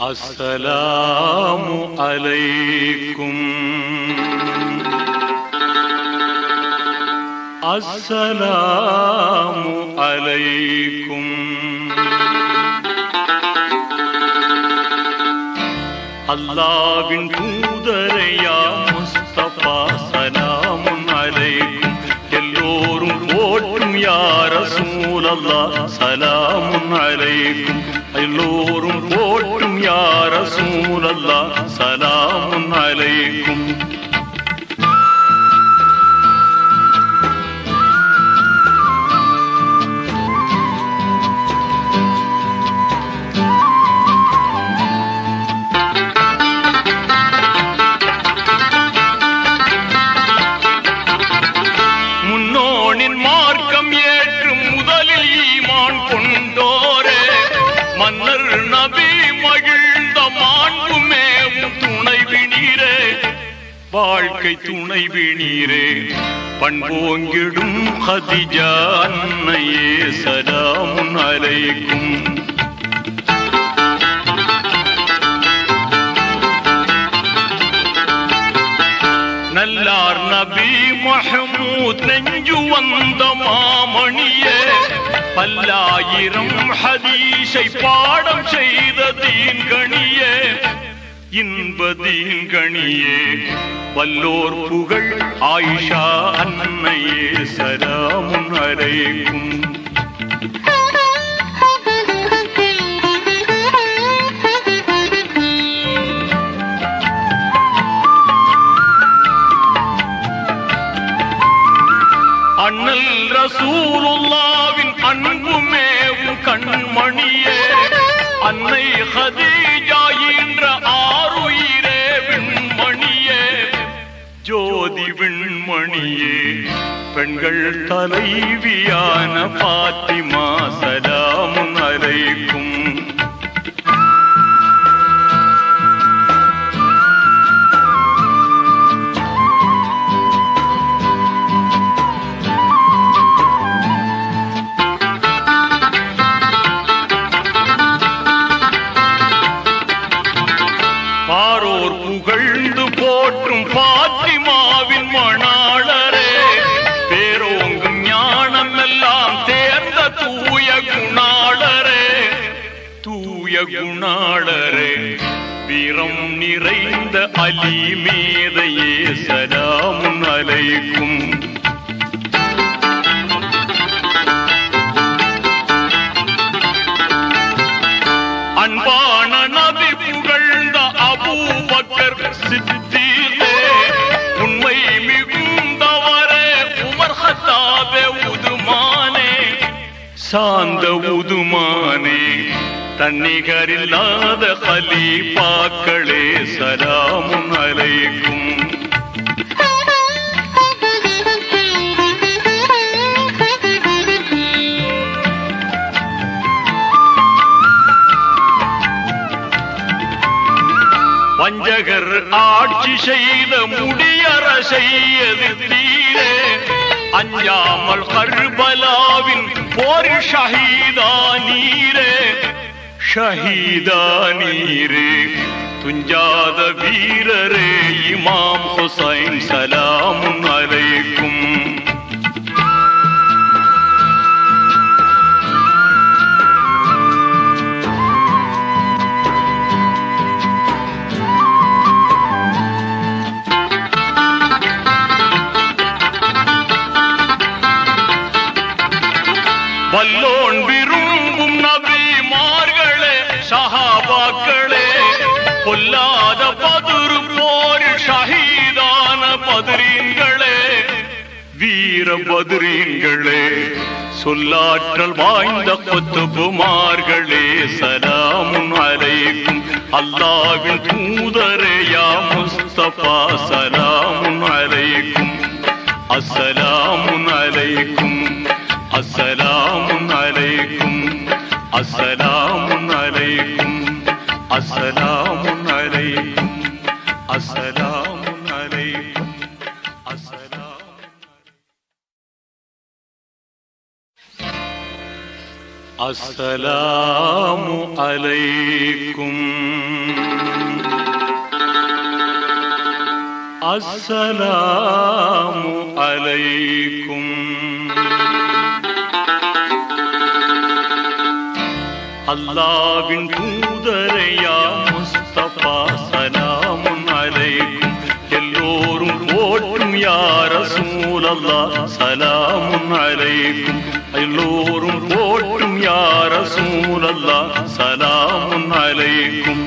அஸ்ஸலாமு அலைக்கும். அஸ்ஸலாமு அலைக்கும். அல்லாஹ்வின் தூதரே யா முஸ்தபா சலாமுன் அலைக்கும். எல்லோரும் போற்றும் யா ரசூலல்லாஹ் சலாமுன் அலைக்கும். எல்லோரும் போற்றும் யா ரசூலல்லாஹ் சலாமுன் அலைக்கும். வாழ்க்கை துணைவி நீரே பண்போங்கிடும் ஹதிஜா அன்னையே சலாமுன் அலைக்கும். நல்லார் நபி மஹமூத் நெஞ்சு வந்த மாமணியே பல்லாயிரம் ஹதீஸை பாடம் செய்த தீன்கணியே இன்பதீன் கணியே வல்லோர் புகழ் ஆயிஷா அன்னையே சலாமுன் அலைக்கும். அண்ணல் ரசூலுல்லாவின் அன்புமேவும் கண்மணியே அன்னை ஹதீஜா என்ற ஆருயிரே விண்மணியே ஜோதி விண்மணியே பெண்கள் தலைவியான பாத்திமா சலாமுன் அலைக்கும். பாரோர் புகழ்ந்து போற்றும் பாத்திமாவின் மணாளரே பேரோங்கும் ஞானம் எல்லாம் தேர்ந்த தூய குணாளரே தூய குணாளரே வீரம் நிறைந்த அலி மேதையே சலாமுன் அலைக்கும். அன்பான நபி புகழ்ந்த அபூபக்கர் சித்தீகே உண்மை மிகுந்தவரே உமர் ஹத்தாபே உதுமானே சாந்த உதுமானே தன்னிகரில்லாத கலீஃபாக்களே சலாமுன் அலைக்கும். வஞ்சகர் ஆட்சி செய்த முடியரசை எதிர்த்தீரே அஞ்சாமல் கர்பலாவின் போர் ஷஹீதா நீரே ஷஹீதா நீரே துஞ்சாத வீரரே இமாம் ஹுசைன் சலாமுன் அலைக்கும். வல்லோன் விரும்பும் நபிமார்களே சஹாபாக்களே பொல்லாத பதுரு போரில் ஷஹீதான பதுரீன்களே வீர பதுரீன்களே சொல்லாற்றல் வாய்ந்த குத்துபுமார்களே சலாமுன் அலைக்கும். அல்லாஹ்வின் தூதரே யா முஸ்தபா சலாமுன் அலைக்கும். அஸ்ஸலாமுன் அலைக்கும். அஸ்ஸலாமுன் அலைக்கும். அஸ்ஸலாமுன் அலைக்கும். அஸ்ஸலாமுன் அலைக்கும். அஸ்ஸலாமுன் அலைக்கும். அஸ்ஸலாமு அலைக்கும். அஸ்ஸலாமு அலைக்கும். அல்லாஹ்வின் தூதரையா முஸ்தபா சலாமுன் அலைக்கும். எல்லோரும் போற்றும் யா ரசூலல்லாஹ் சலாமுன் அலைக்கும். எல்லோரும் போற்றும் யா ரசூலல்லாஹ் சலாமுன் அலைக்கும்.